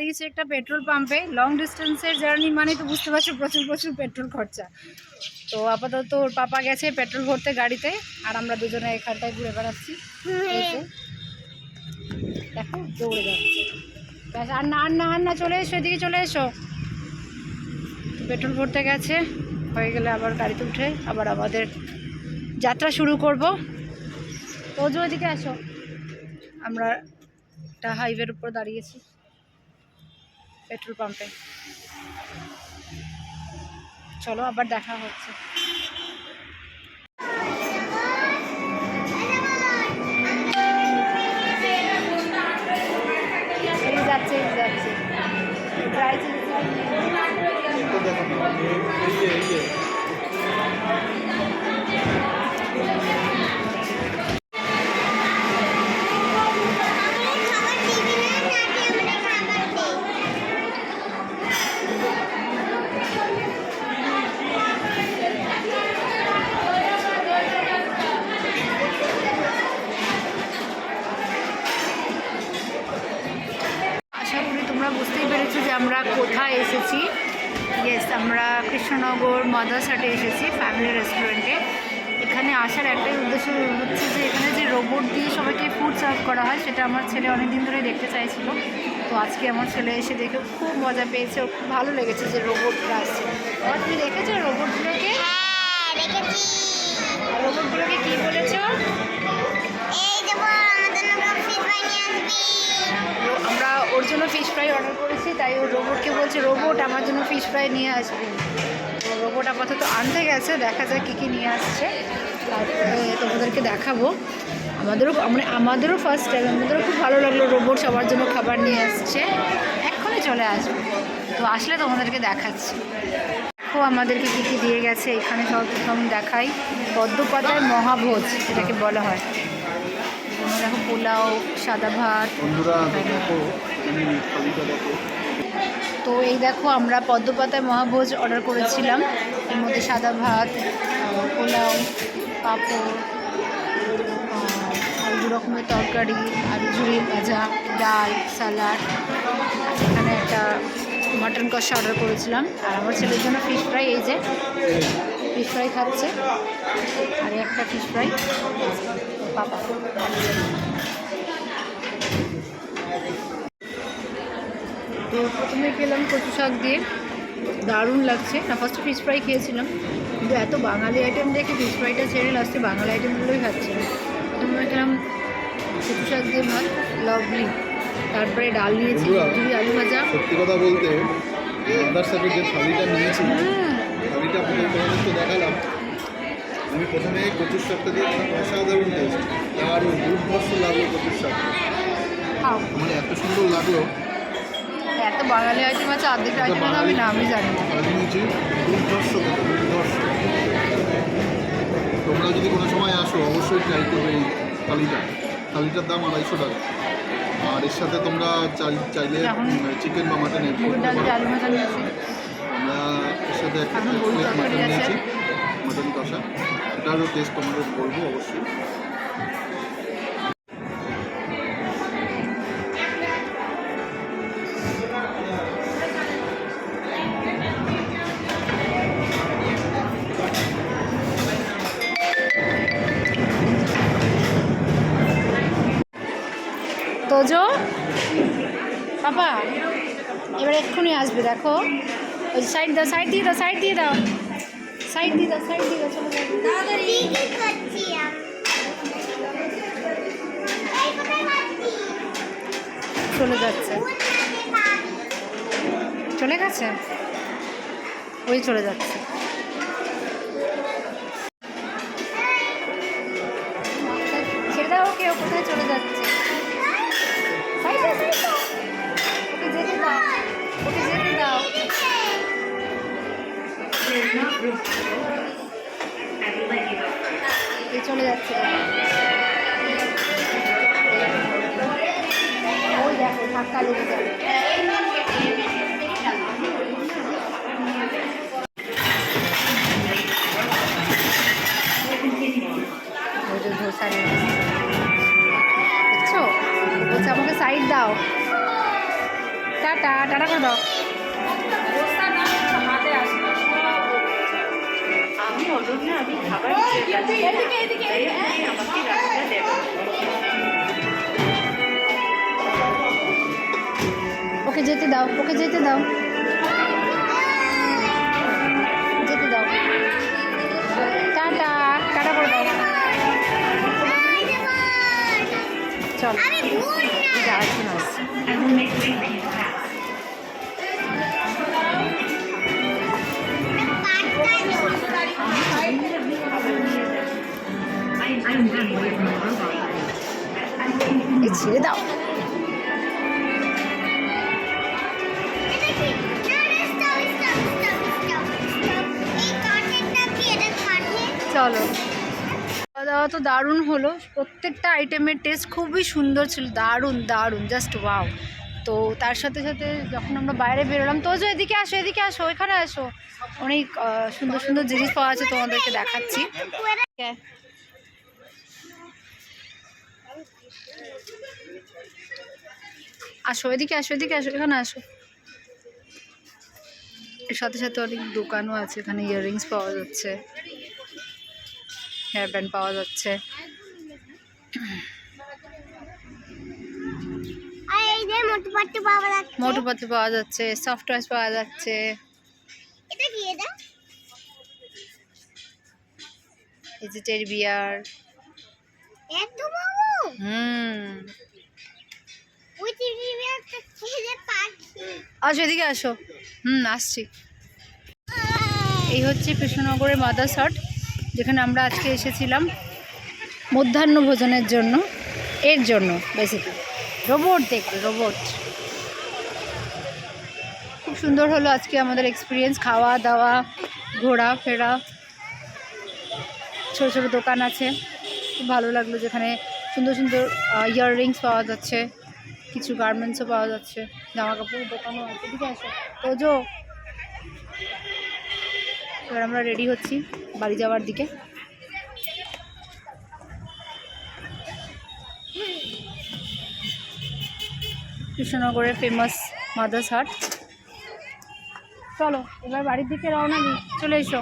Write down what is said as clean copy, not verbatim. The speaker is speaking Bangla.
দাঁড়িয়েছি একটা পেট্রোল পাম্পে। লং ডিস্টেন্সের জার্নি মানে তো বুঝতে পারছো প্রচুর প্রচুর পেট্রোল খরচা। তো আপাতত ওর পাপা গেছে পেট্রোল ভরতে গাড়িতে, আর আমরা দুজনে এখানটায় ঘুরে বেড়াচ্ছি। দেখো দৌড়ে যাচ্ছে। আর না আর না আর না, চলে এসো, এদিকে চলে এসো। পেট্রোল ভরতে গেছে, হয়ে গেলে আবার গাড়িতে উঠে আবার আমাদের যাত্রা শুরু করব। তো ওদিকে আসো। আমরা একটা হাইওয়ের উপর দাঁড়িয়েছি পেট্রোল পাম্পে। চলো আবার দেখা হচ্ছে। যাচ্ছে যাচ্ছে বুঝতেই পেরেছি যে আমরা কোথায় এসেছি। ইয়েস, আমরা কৃষ্ণনগর মাদ্রাসাটে এসেছি, ফ্যামিলি রেস্টুরেন্টে। এখানে আসার একটাই উদ্দেশ্য হচ্ছে যে এখানে যে রোবট দিয়ে সবাইকে ফুড সার্ভ করা হয় সেটা আমার ছেলে অনেক দিন ধরেই দেখতে চাইছিল। তো আজকে আমার ছেলে এসে দেখে খুব মজা পেয়েছে, ওর খুব ভালো লেগেছে যে রোবটটা আসছে। আর তুমি দেখেছো রোবটগুলোকে? রোবটগুলোকে কী বলেছো? আমরা ওর জন্য ফিশ ফ্রাই অর্ডার করেছি, তাই ও রোবটকে বলছে রোবট আমার জন্য ফিশ ফ্রাই নিয়ে আসবে। তো রোবট আপাতত আনতে গেছে, দেখা যায় কী কী নিয়ে আসছে, তোমাদেরকে দেখাবো। আমাদেরও ফার্স্ট টাইম, আমাদেরও খুব ভালো লাগলো রোবট সবার জন্য খাবার নিয়ে আসছে। এক্ষুনি চলে আসবে, তো আসলে তোমাদেরকে দেখাচ্ছি। দেখো আমাদেরকে কী কী দিয়ে গেছে। এখানে সর্বপ্রথম দেখাই পদ্মপাতার মহাভোজ এটাকে বলা হয়। দেখো পোলাও, সাদা ভাত। তো এই দেখো আমরা পদ্মপাতায় মহাভোজ অর্ডার করেছিলাম। এর মধ্যে সাদা ভাত, পোলাও, পাঁপড়, আর দু রকমের তরকারি, আলু ঝুড়ি ভাজা, ডাল, স্যালাড। এখানে একটা মাটন কষা অর্ডার করেছিলাম। আর আমার ছেলের জন্য ফিশ ফ্রাই, এই যে ফিশ ফ্রাই খাচ্ছে। আর একটা ফিশ ফ্রাই পাপা। তো প্রথমে খেলাম কচু শাক দিয়ে, দারুণ লাগছে। না ফার্স্টে ফিশ ফ্রাই খেয়েছিলাম, কিন্তু এত বাঙালি আইটেম দেখে ফিশ ফ্রাইটা ছেড়ে লাস্টে বাঙালি আইটেমগুলোই খাচ্ছিলাম। প্রথমে খেলাম কচু শাক দিয়ে ভাত, লাভলি। তারপরে ডাল নিয়েছি, ঝুড়ি আলু ভাজা। সত্যি কথা বলতে মাদ্রাসাতে যে থালিটা নিয়েছি, থালিটা তোমাদের তো দেখালাম। আমি প্রথমে কচুর শাকটা দিয়ে অসাধারণ টেস্ট, আর দুর্ধর্ষ লাগলো কচুর শাকটা, মানে এত সুন্দর লাগলো। এত বাঙালি আইটেম আছে, অর্ধেক আইটেম আমি নামই জানি না। নিয়েছি দুর্ধর্ষ, দুর্ধর্ষ। তোমরা যদি কোনো সময় আসো অবশ্যই ট্রাই করবে এই থালিটার দাম 250 টাকা। আর এর সাথে তোমরা চাইলে চিকেন বা মাটন এড করতে পারো। আমরা এর সাথে একটা মাটন নিয়েছি, মাটন কষা। এটারও টেস্ট তোমাদের বলবো অবশ্যই। তোজো পাপা এবার এক্ষুনি আসবে, দেখো ওই সাইড দাও, সাইড দিয়ে দাও, সাইড দিয়ে দাও, সাইড দিয়ে দাও, সাইড দিয়ে দাও। চলে যাচ্ছে, চলে গেছে, ওই চলে যাচ্ছে। ছেড়ে দাও ওকে, ও কোথায় চলে যাচ্ছে? ওকে যেতে দাও। এই চলে যাচ্ছে, ওই দেখো ধাক্কা লেগে যাবে। ওই যে ধোসা দেখছো, বলছে আমাকে সাইড দাও। টাটা টাটা করে দাও। আমি অনন্যা, আমি খাবার আমাকে রান্নাটা দেবো। ওকে যেতে দাও, ওকে যেতে দাও, যেতে দাও। টাটা টাটা করে দাও। চল যাচ্ছি না। I will make great peace pass. I'm done waiting for the robot. এই ছেড়ে দাও। চলো, খাওয়া দাওয়া তো দারুণ হলো, প্রত্যেকটা আইটেমের টেস্ট খুবই সুন্দর ছিল, দারুণ দারুণ, জাস্ট ওয়াও। তো তার সাথে সাথে যখন আমরা বাইরে বেরোলাম, তো যে এদিকে আসো, এদিকে আসো, এখানে আসো, অনেক সুন্দর সুন্দর জিনিস পাওয়া আছে, তোমাদেরকে দেখাচ্ছি। আসো, এদিকে আসো, এদিকে আসো, এখানে আসো। এর সাথে সাথে অনেক দোকানও আছে, এখানে ইয়াররিংস পাওয়া যাচ্ছে, হেয়ার ব্যান্ড পাওয়া যাচ্ছে। মোটু পাতলু পাওয়া যাচ্ছে, সফট টয়েস পাওয়া যাচ্ছে। এই যে টেডি বিয়ার। আসো, এদিকে আসো। আসছি। এই হচ্ছে কৃষ্ণনগরের মাদার্স হাট, যেখানে আমরা আজকে এসেছিলাম মধ্যাহ্ন ভোজনের জন্য। এর জন্য বেসিক্যালি রোবট দেখবে, রোবট। খুব সুন্দর হলো আজকে আমাদের এক্সপিরিয়েন্স, খাওয়া দাওয়া, ঘোরা ফেরা, ছোটো ছোটো দোকান আছে, খুব ভালো লাগলো। যেখানে সুন্দর সুন্দর ইয়াররিংস পাওয়া যাচ্ছে, কিছু গার্মেন্টসও পাওয়া যাচ্ছে, জামা কাপড়ের দোকানও আছে। ঠিক আছে, তোজো। এবার আমরা রেডি হচ্ছি বাড়ি যাওয়ার দিকে। কৃষ্ণনগরের ফেমাস মাদার্স হাট। চলো এবার বাড়ির দিকে রওনা দিই, চলে এসো।